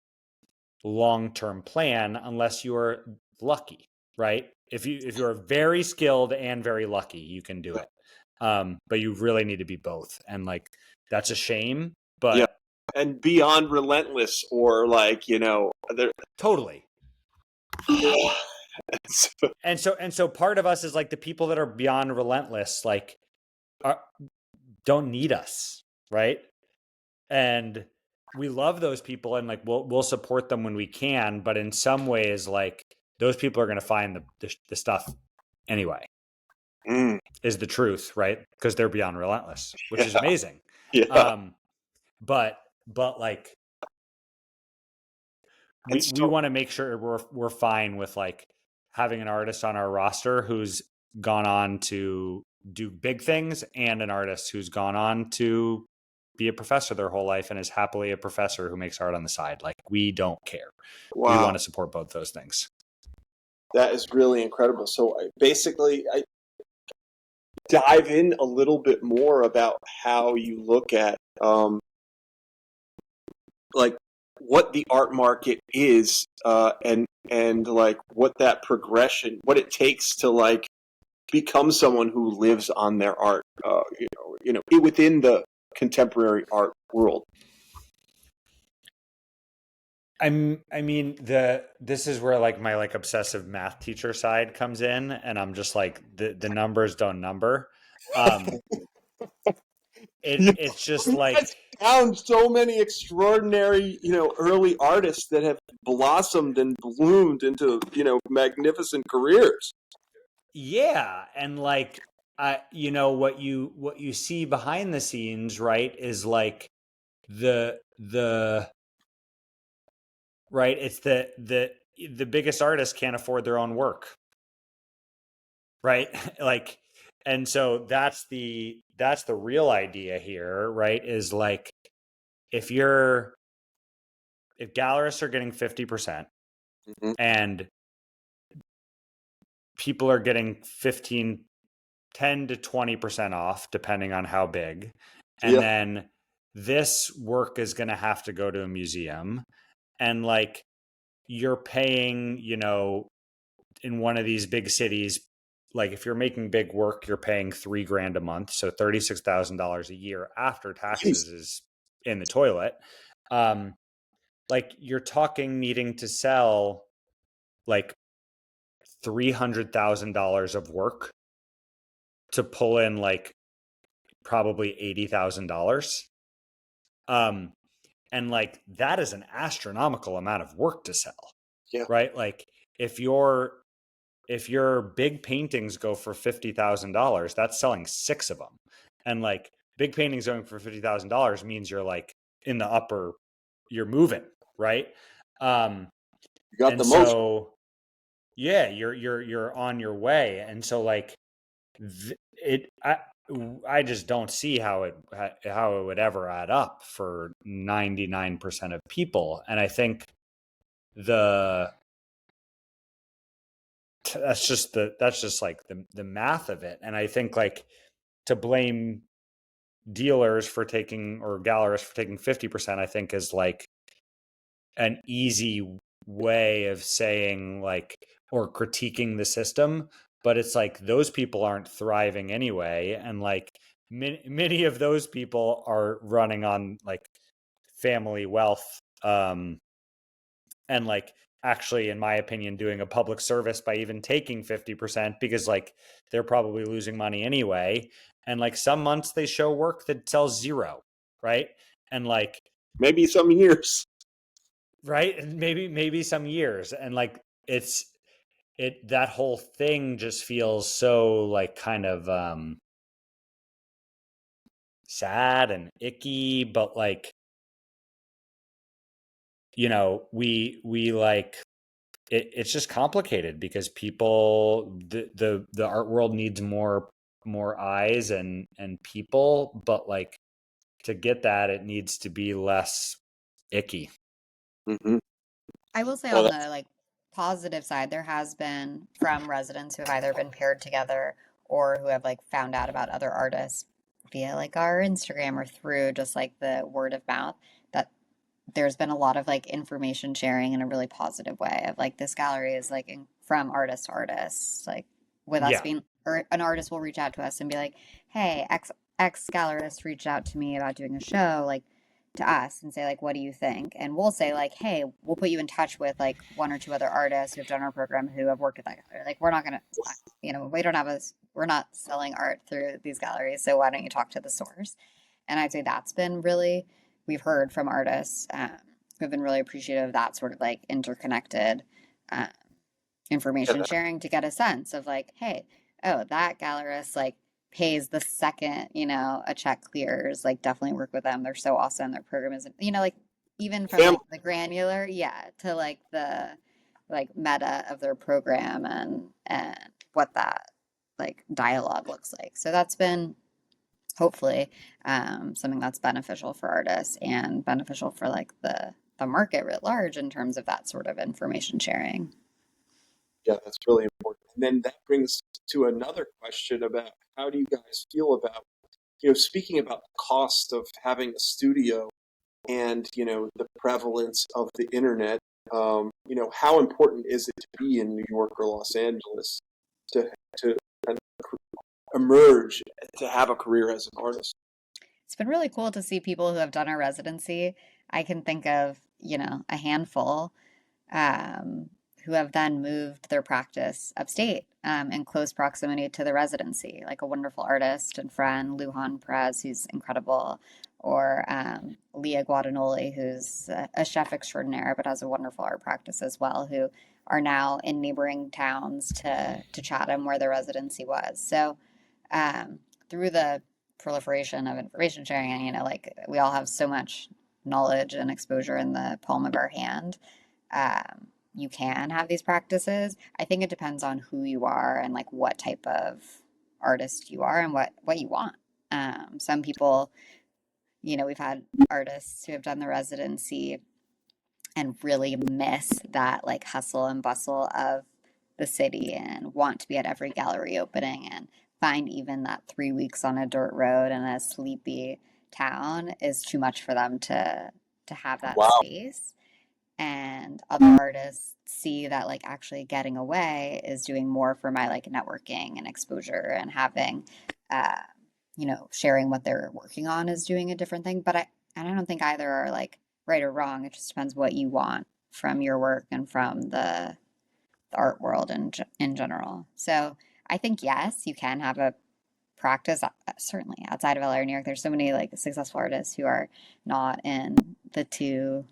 long-term plan unless you are lucky, right? If you are very skilled and very lucky, you can do it. But you really need to be both. And like, that's a shame, Yeah. but And beyond relentless, or like, there. totally. So- And so part of us is like the people that are beyond relentless, like don't need us, right? And we love those people, and like we'll support them when we can, but in some ways, like those people are going to find the stuff anyway. Is the truth, right? Because they're beyond relentless, which is yeah, amazing. yeah. But like And we so, want to make sure we're fine with like having an artist on our roster who's gone on to do big things, and an artist who's gone on to be a professor their whole life and is happily a professor who makes art on the side. Like, we don't care. We wow, want to support both those things. that is really incredible. So I dive in a little bit more about how you look at like what the art market is, and like what that progression, what it takes to like become someone who lives on their art, within the contemporary art world. I mean, this is where like my like obsessive math teacher side comes in, and I'm just like, the numbers don't number. It's just We like, guys found so many extraordinary, early artists that have blossomed and bloomed into, magnificent careers. yeah, and like, what you see behind the scenes, right, is like the right, it's the biggest artists can't afford their own work, right? Like, and so that's the real idea here, right? Is like, if gallerists are getting 50% Mm-hmm. and people are getting 10 to 20% off, depending on how big. And Yeah. then this work is going to have to go to a museum. And like, you're paying, in one of these big cities, like if you're making big work, you're paying $3,000 a month. So $36,000 a year after taxes Jeez. is in the toilet. Like, you're talking needing to sell like $300,000 of work to pull in like probably $80,000. And like, that is an astronomical amount of work to sell, Yeah. right? Like, if your big paintings go for $50,000, that's selling 6 of them. And like, big paintings going for $50,000 means you're like in the upper, you're moving, right? You got And the most. so, yeah, you're on your way. And so like, it I just don't see how it would ever add up for 99% of people. And I think the that's just like the math of it. And I think like, to blame dealers for taking, or gallerists for taking 50%, I think is like an easy way of saying like, or critiquing the system. But it's like, those people aren't thriving anyway, and like, many of those people are running on like family wealth, and like, actually, in my opinion, doing a public service by even taking 50%, because like, they're probably losing money anyway. And like, some months they show work that sells 0, right? And like, Maybe some years. right, and maybe some years. And like, that whole thing just feels so like, kind of sad and icky. But like, we like, it's just complicated, because people, the art world needs more eyes and people. But like, to get that, it needs to be less icky. Mm-hmm. I will say, Well, on the like positive side, there has been, from residents who have either been paired together or who have like found out about other artists via like our Instagram or through just like the word of mouth, that there's been a lot of like information sharing in a really positive way of like, this gallery is like from artist to artist, like with us Yeah. being, or an artist will reach out to us and be like, hey, X gallerist reached out to me about doing a show, like to us and say like, what do you think? And we'll say like, hey, we'll put you in touch with like one or two other artists who have done our program who have worked with that gallery. Like we're not gonna, we don't have we're not selling art through these galleries, so why don't you talk to the source? And I'd say that's been really, we've heard from artists who have been really appreciative of that sort of like interconnected uh, information sharing to get a sense of like, hey, oh, that gallerist like pays the second, a check clears, like definitely work with them. They're so awesome. Their program is, like even from Family. like the granular, yeah, to like the like meta of their program and what that like dialogue looks like. So that's been hopefully something that's beneficial for artists and beneficial for like the market writ large in terms of that sort of information sharing. Yeah, that's really important. And then that brings to another question about how do you guys feel about, speaking about the cost of having a studio and, the prevalence of the internet, how important is it to be in New York or Los Angeles to to kind of emerge to have a career as an artist? It's been really cool to see people who have done our residency. I can think of, a handful um, who have then moved their practice upstate in close proximity to the residency, like a wonderful artist and friend, Lujan Perez, who's incredible, or Leah Guadagnoli, who's a chef extraordinaire but has a wonderful art practice as well, who are now in neighboring towns to Chatham, where the residency was. So through the proliferation of information sharing, and like we all have so much knowledge and exposure in the palm of our hand, you can have these practices. I think it depends on who you are and like what type of artist you are and what you want. Some people, we've had artists who have done the residency and really miss that like hustle and bustle of the city and want to be at every gallery opening and find even that 3 weeks on a dirt road in a sleepy town is too much for them to have that Wow. space. And other artists see that like actually getting away is doing more for my like networking and exposure and having uh sharing what they're working on is doing a different thing. But I don't think either are like right or wrong. It just depends what you want from your work and from the art world in general. So I think yes, you can have a practice certainly outside of LA or New York. There's so many like successful artists who are not in the two,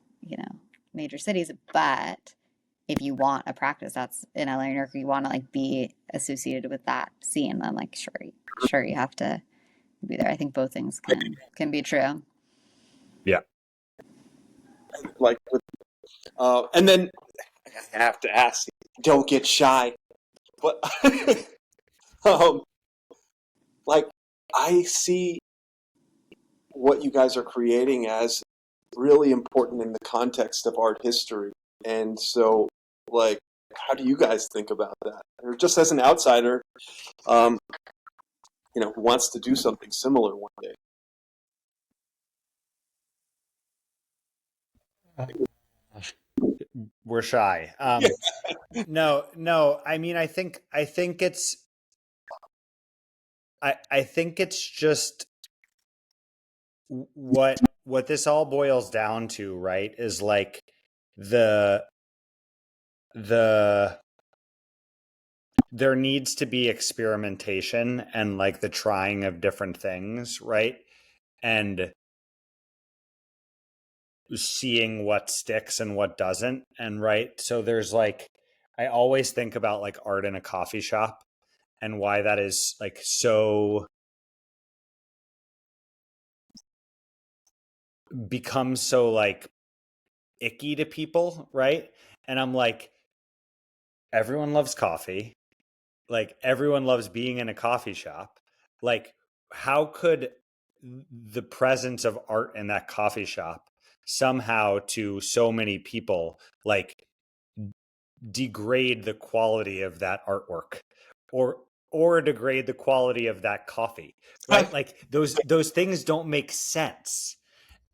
major cities. But if you want a practice that's in LA or New York, you want to like be associated with that scene, then like sure you have to be there. I think both things can be true. Yeah. Like, and then I have to ask, don't get shy, but um, like I see what you guys are creating as really important in the context of art history. And so, like, how do you guys think about that? Or just as an outsider, um, who wants to do something similar one day? We're shy. No. I mean, I think it's just what this all boils down to, right? Is like the the there needs to be experimentation and like the trying of different things, right? And seeing what sticks and what doesn't. And right. So there's like, I always think about like art in a coffee shop and why that is like so becomes so like icky to people, right? And I'm like, everyone loves coffee. Like everyone loves being in a coffee shop. Like, how could the presence of art in that coffee shop somehow to so many people like degrade the quality of that artwork or degrade the quality of that coffee, right? Like those things don't make sense.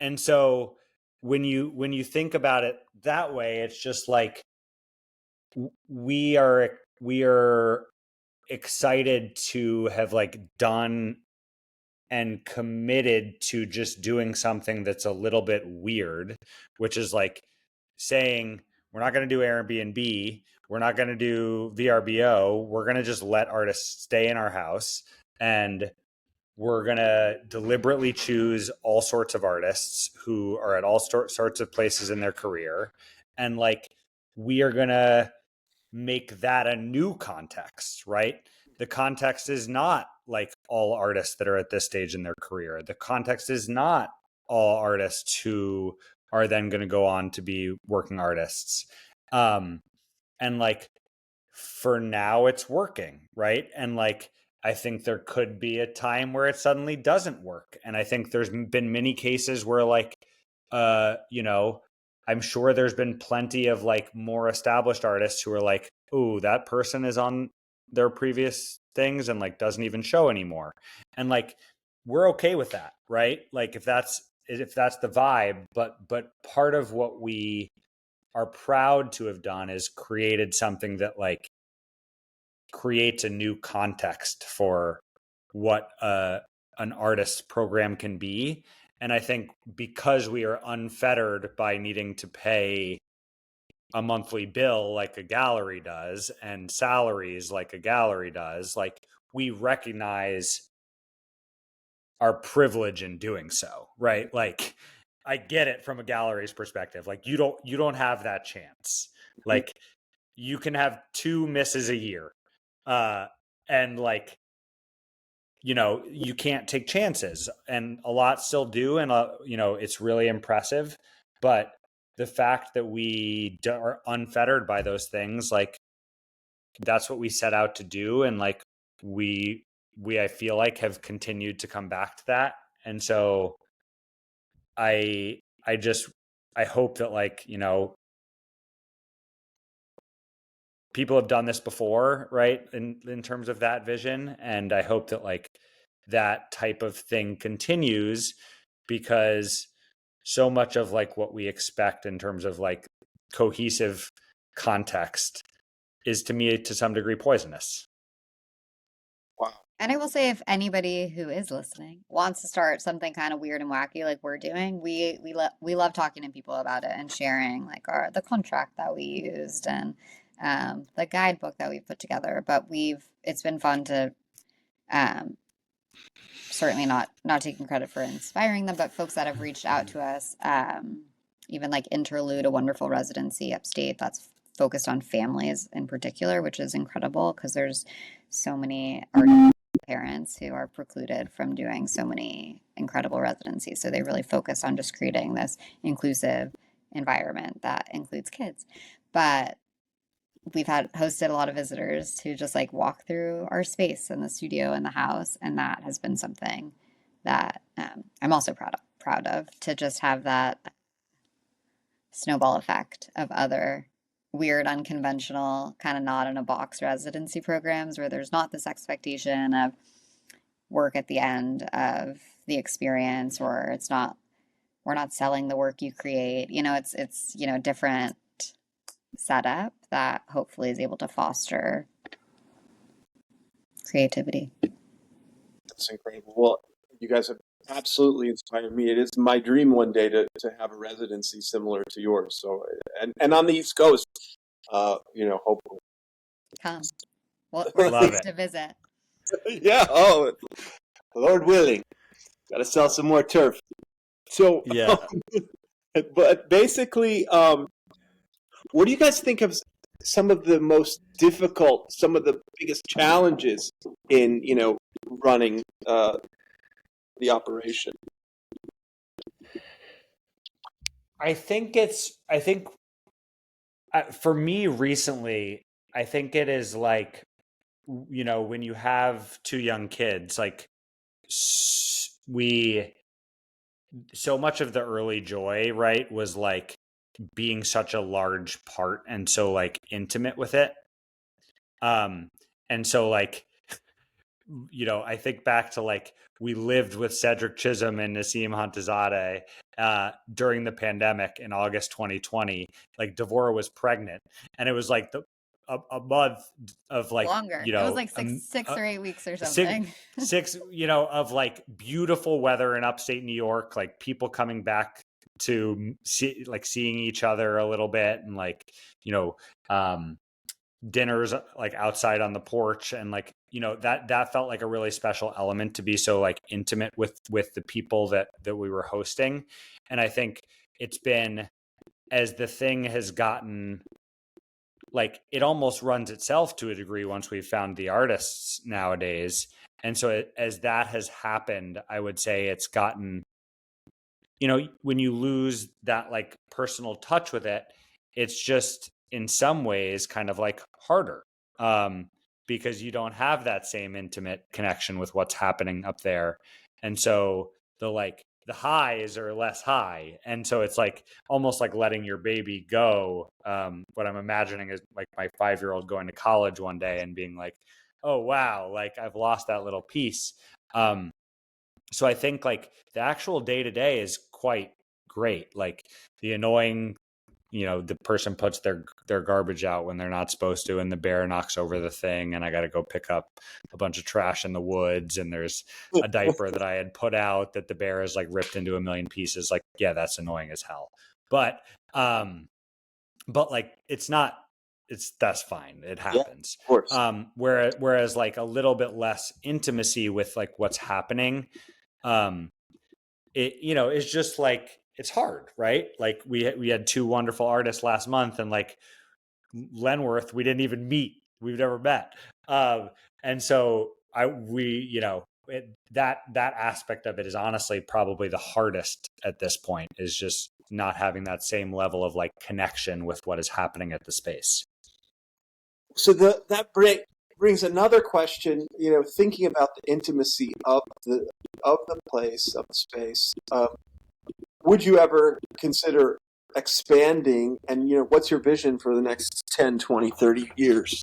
And so when you think about it that way, it's just like we are excited to have like done and committed to just doing something that's a little bit weird, which is like saying, we're not going to do Airbnb, we're not going to do VRBO, we're going to just let artists stay in our house, and we're going to deliberately choose all sorts of artists who are at all sorts of places in their career. And like, we are going to make that a new context, right? The context is not like all artists that are at this stage in their career. The context is not all artists who are then going to go on to be working artists. And like, for now it's working, right? And like, I think there could be a time where it suddenly doesn't work. And I think there's been many cases where like, you know, I'm sure there's been plenty of like more established artists who are like, oh, that person is on their previous things and like doesn't even show anymore. And like, we're okay with that, right? Like if that's the vibe, but part of what we are proud to have done is created something that like creates a new context for what an artist's program can be. And I think because we are unfettered by needing to pay a monthly bill like a gallery does and salaries like a gallery does, like we recognize our privilege in doing so, right? Like I get it from a gallery's perspective. Like you don't have that chance. Like you can have 2 misses a year. And like, you know, you can't take chances, and a lot still do. And, you know, it's really impressive, but the fact that we are unfettered by those things, like that's what we set out to do. And like, we, I feel like have continued to come back to that. And so I hope that like, you know, people have done this before, right? In terms of that vision. And I hope that like that type of thing continues, because so much of like what we expect in terms of like cohesive context is, to me, to some degree poisonous. Wow. And I will say, if anybody who is listening wants to start something kind of weird and wacky like we're doing, we love talking to people about it and sharing like the contract that we used and the guidebook that we put together. But it's been fun to certainly not taking credit for inspiring them, but folks that have reached out to us, even like Interlude, a wonderful residency upstate that's focused on families in particular, which is incredible because there's so many parents who are precluded from doing so many incredible residencies. So they really focus on just creating this inclusive environment that includes kids. But we've hosted a lot of visitors to just like walk through our space in the studio and the house, and that has been something that I'm also proud of, to just have that snowball effect of other weird, unconventional, kind of not in a box residency programs where there's not this expectation of work at the end of the experience, or we're not selling the work you create. You know, it's you know, different setup that hopefully is able to foster creativity. That's incredible. Well, you guys have absolutely inspired me. It is my dream one day to have a residency similar to yours. So, and on the East Coast, you know, hopefully. Come. We're Love pleased it. to visit. Yeah. Oh, Lord willing, got to sell some more turf. So, Yeah. but basically, what do you guys think of some of the most difficult, some of the biggest challenges in, you know, running the operation? I think for me recently, I think it is like, you know, when you have 2 young kids, like so much of the early joy, right, was like being such a large part and so like intimate with it. And so like, you know, I think back to like, we lived with Cedric Chisholm and Nassim Hantizadeh during the pandemic in August 2020. Like Devora was pregnant, and it was like a month of like, Longer. you It was know, like six or 8 weeks or six, something. six, you know, of like beautiful weather in upstate New York, like people coming back to see, like seeing each other a little bit, and like, you know, dinners like outside on the porch, and like, you know, that felt like a really special element to be so like intimate with the people that we were hosting. And I think it's been, as the thing has gotten, like, it almost runs itself to a degree once we've found the artists nowadays. And so as that has happened, I would say it's gotten, you know, when you lose that like personal touch with it, it's just in some ways kind of like harder, because you don't have that same intimate connection with what's happening up there. And so the highs are less high. And so it's like almost like letting your baby go. What I'm imagining is like my 5-year-old going to college one day and being like, oh, wow, like I've lost that little piece. So I think like the actual day to day is quite great. Like the annoying, you know, the person puts their garbage out when they're not supposed to, and the bear knocks over the thing, and I got to go pick up a bunch of trash in the woods, and there's a diaper that I had put out that the bear has like ripped into a million pieces. Like, yeah, that's annoying as hell. But like that's fine. It happens. Yeah, of course. Whereas like a little bit less intimacy with like what's happening, it, you know, it's just like, it's hard, right? Like we had 2 wonderful artists last month, and like Lenworth, we didn't even meet. We've never met. And so you know, that aspect of it is honestly probably the hardest at this point, is just not having that same level of like connection with what is happening at the space. So that brings another question. You know, thinking about the intimacy of the place, of the space. Would you ever consider expanding? And you know, what's your vision for the next 10, 20, 30 years?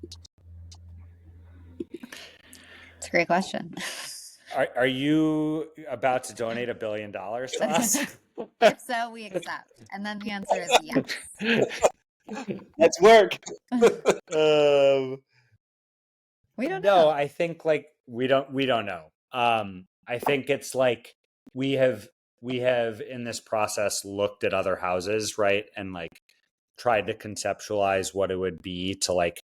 It's a great question. Are you about to donate $1 billion to us? If so, we accept. And then the answer is yes. Let's work. We don't know. No, I think like we don't know. I think it's like we have in this process looked at other houses, right? And like tried to conceptualize what it would be to like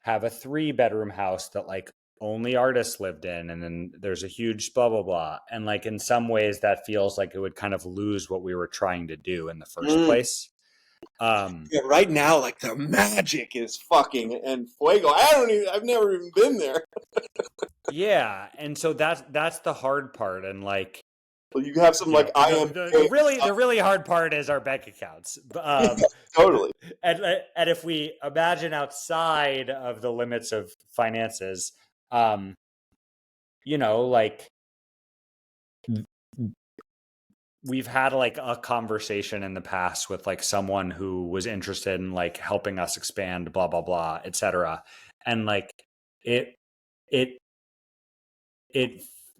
have a 3-bedroom house that like only artists lived in, and then there's a huge blah blah blah. And like in some ways that feels like it would kind of lose what we were trying to do in the first place. Yeah, right now, like the magic is fucking and fuego. I've never even been there. Yeah, and so that's the hard part, and like, Well, you have some like the really hard part is our bank accounts. Totally. And if we imagine outside of the limits of finances, you know, like we've had like a conversation in the past with like someone who was interested in like helping us expand, blah blah blah, etc. And like it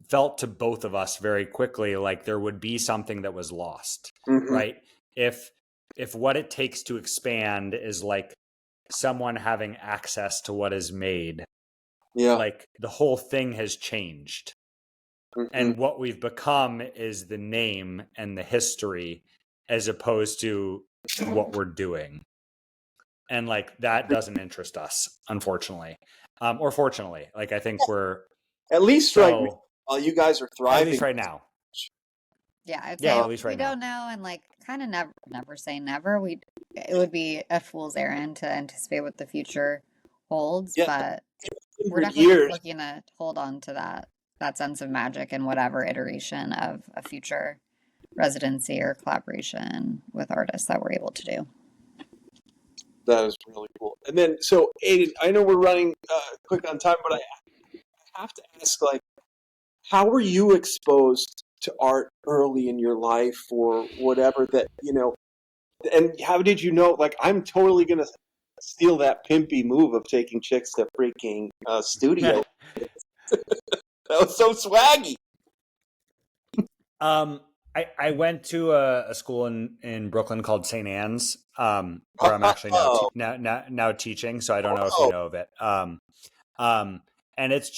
felt to both of us very quickly like there would be something that was lost, right? If what it takes to expand is like someone having access to what is made, like the whole thing has changed. And what we've become is the name and the history, as opposed to what we're doing. And like that doesn't interest us, unfortunately, or fortunately. Like I think we're at least right now, while you guys are thriving. At least right now. Yeah, I'd say at least right we don't know, and like kind of never say never. It would be a fool's errand to anticipate what the future holds, but we're definitely looking to hold on to that sense of magic in whatever iteration of a future residency or collaboration with artists that we're able to do. That is really cool. And then, so Aiden, I know we're running quick on time, but I have to ask, like, how were you exposed to art early in your life, or whatever that, you know, and how did you know, like, I'm totally going to steal that pimpy move of taking chicks to freaking studio. That was so swaggy. I went to a school in Brooklyn called St. Anne's, where I'm actually Oh, now teaching. So I don't know if you oh, know of it. Um, and it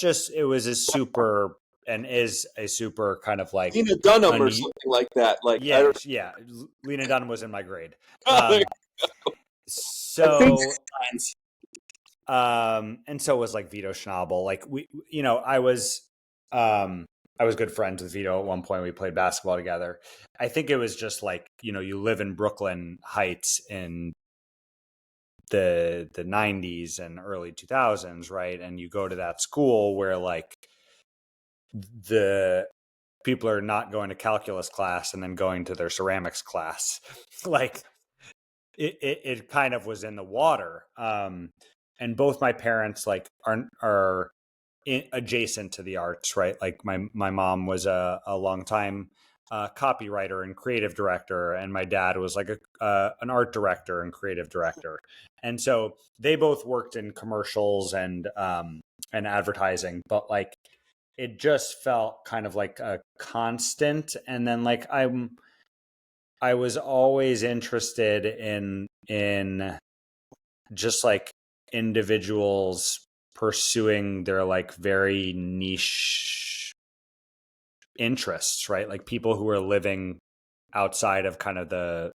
was a super and is a super kind of like Lena Dunham or un, something like that. Like I yeah, don't. yeah. Lena Dunham was in my grade. I think So signs. and so was like Vito Schnabel. Like I was good friends with Vito at one point. We played basketball together. I think it was just like, you live in Brooklyn Heights in the 90s and early 2000s, right? And you go to that school where like the people are not going to calculus class and then going to their ceramics class. Like it kind of was in the water. And both my parents like are adjacent to the arts, right? Like my mom was a long time copywriter and creative director, and my dad was like an art director and creative director, and so they both worked in commercials and advertising, but like it just felt kind of like a constant. And then like I was always interested in just like individuals pursuing their like very niche interests, right? Like people who are living outside of kind of the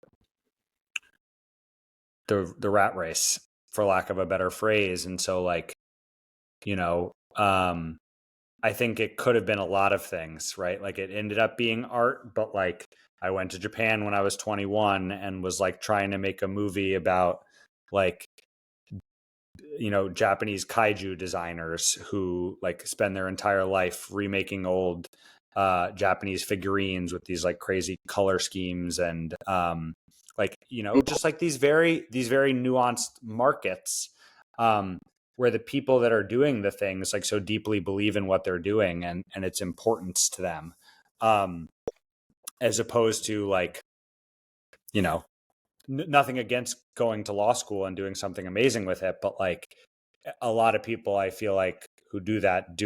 rat race, for lack of a better phrase. And so like, you know, I think it could have been a lot of things, right? Like it ended up being art, but like I went to Japan when I was 21 and was like trying to make a movie about like Japanese kaiju designers who like spend their entire life remaking old Japanese figurines with these like crazy color schemes and just like these very nuanced markets, where the people that are doing the things like so deeply believe in what they're doing and its importance to them, um, as opposed to like you know nothing against going to law school and doing something amazing with it, but like a lot of people I feel like who do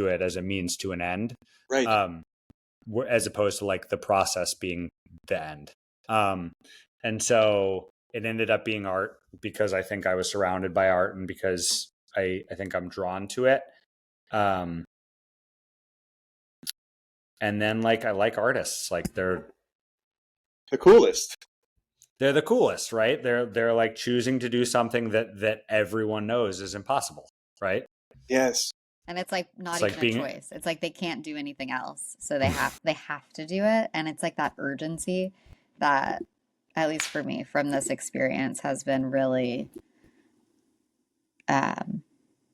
it as a means to an end, Right. um, as opposed to like the process being the end. Um, and so it ended up being art because I think I was surrounded by art and because I think I'm drawn to it. Um, and then like I like artists, like The coolest. they're the coolest, right? They're like choosing to do something that everyone knows is impossible, right? Yes. And it's like It's not like even a being choice. It's like they can't do anything else. So they have to do it. And it's like that urgency that, at least for me, from this experience has been really um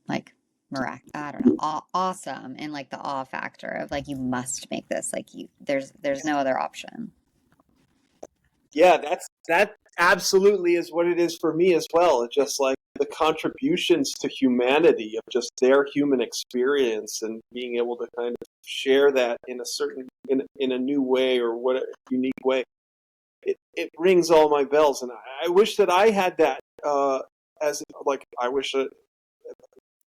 like I don't know, awesome, and like the awe factor of like you must make this, like there's no other option. Yeah, that absolutely is what it is for me as well. It's just like the contributions to humanity of just their human experience and being able to kind of share that in a certain in a new way or what a unique way. It rings all my bells, and I wish that I had that as like I wish that,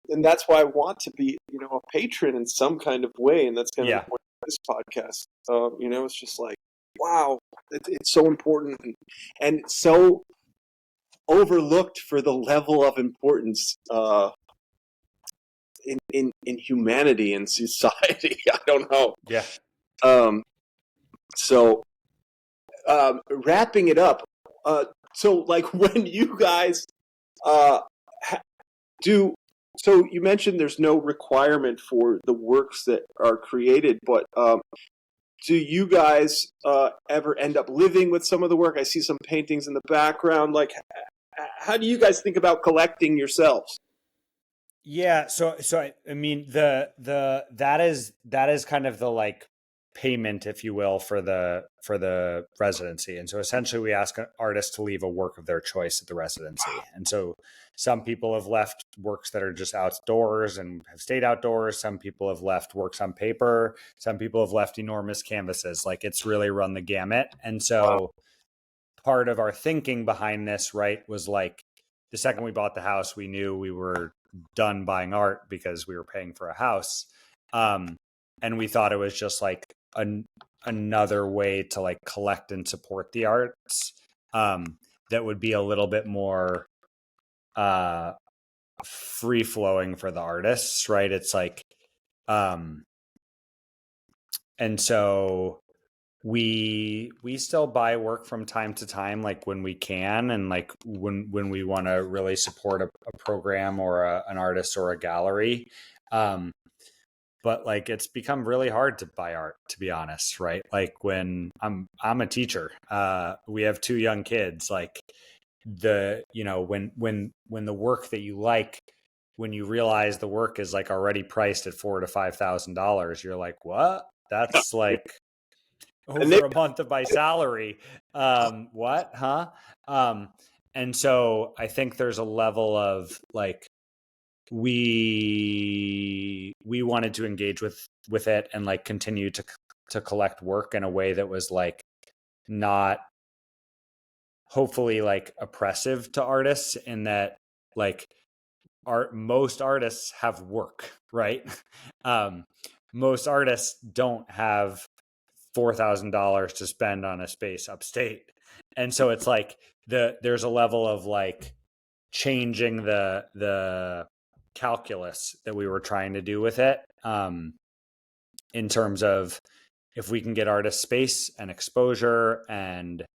and that's why I want to be a patron in some kind of way, and that's kind of the yeah. point of this podcast. It's just like wow, it's so important and so overlooked for the level of importance in humanity and society. I don't know. Yeah. Um, so wrapping it up. So like when you guys uh, do. So you mentioned there's no requirement for the works that are created, but do you guys ever end up living with some of the work? I see some paintings in the background. Like, how do you guys think about collecting yourselves? Yeah, so I mean that is kind of the like payment, if you will, for the residency. And so essentially we ask artists to leave a work of their choice at the residency. And so some people have left works that are just outdoors and have stayed outdoors. Some people have left works on paper. Some people have left enormous canvases. Like it's really run the gamut. And Wow. so part of our thinking behind this, right, was like the second we bought the house, we knew we were done buying art because we were paying for a house. And we thought it was just like another way to like collect and support the arts that would be a little bit more free flowing for the artists, right? It's like, and so we still buy work from time to time, like when we can, and like when we want to really support a program or an artist or a gallery. But like it's become really hard to buy art, to be honest, right? Like when I'm a teacher, we have 2 young kids, like when the work that you like, when you realize the work is like already priced at $4,000 to $5,000, you're like, what? That's like And they, over a month of my salary. What? Huh? And so I think there's a level of like we wanted to engage with it and like continue to collect work in a way that was like not hopefully like oppressive to artists, in that like most artists have work, right? Most artists don't have $4,000 to spend on a space upstate, and so it's like there's a level of like changing the calculus that we were trying to do with it, in terms of if we can get artists space and exposure and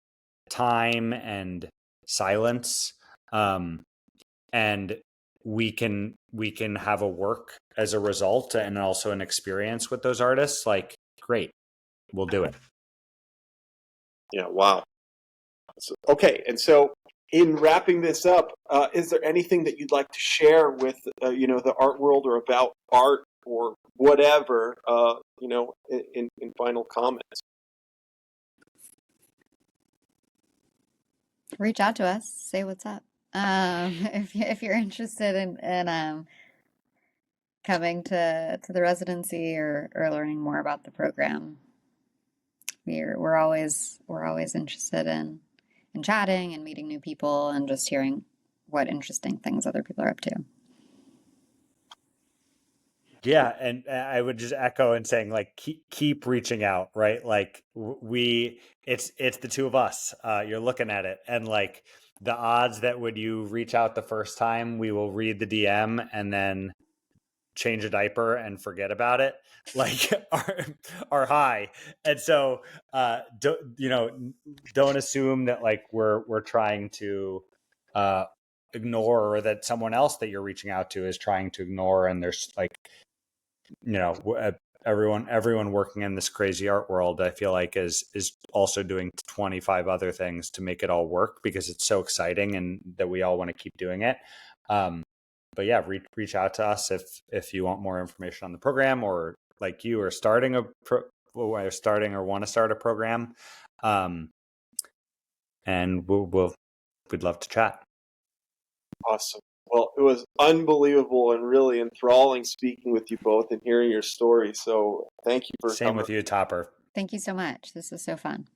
time and silence, and we can have a work as a result and also an experience with those artists, like great, we'll do it. yeah, wow. Okay, and so in wrapping this up, is there anything that you'd like to share with the art world, or about art, or whatever, in final comments? Reach out to us, say what's up. If you're interested in coming to the residency, or learning more about the program, we're always interested in chatting and meeting new people and just hearing what interesting things other people are up to. Yeah, and I would just echo in saying like keep reaching out, right? Like it's the 2 of us. You're looking at it, and like the odds that when you reach out the first time, we will read the DM and then change a diaper and forget about it, like are high. And so don't assume that like we're trying to ignore, or that someone else that you're reaching out to is trying to ignore. And there's like, everyone working in this crazy art world, I feel like is also doing 25 other things to make it all work, because it's so exciting and that we all want to keep doing it. But yeah, reach out to us if you want more information on the program, or like you are starting or want to start a program, and we'd love to chat. Awesome. Well, it was unbelievable and really enthralling speaking with you both and hearing your story. So thank you for Same coming. with you, Topper. Thank you so much. This was so fun.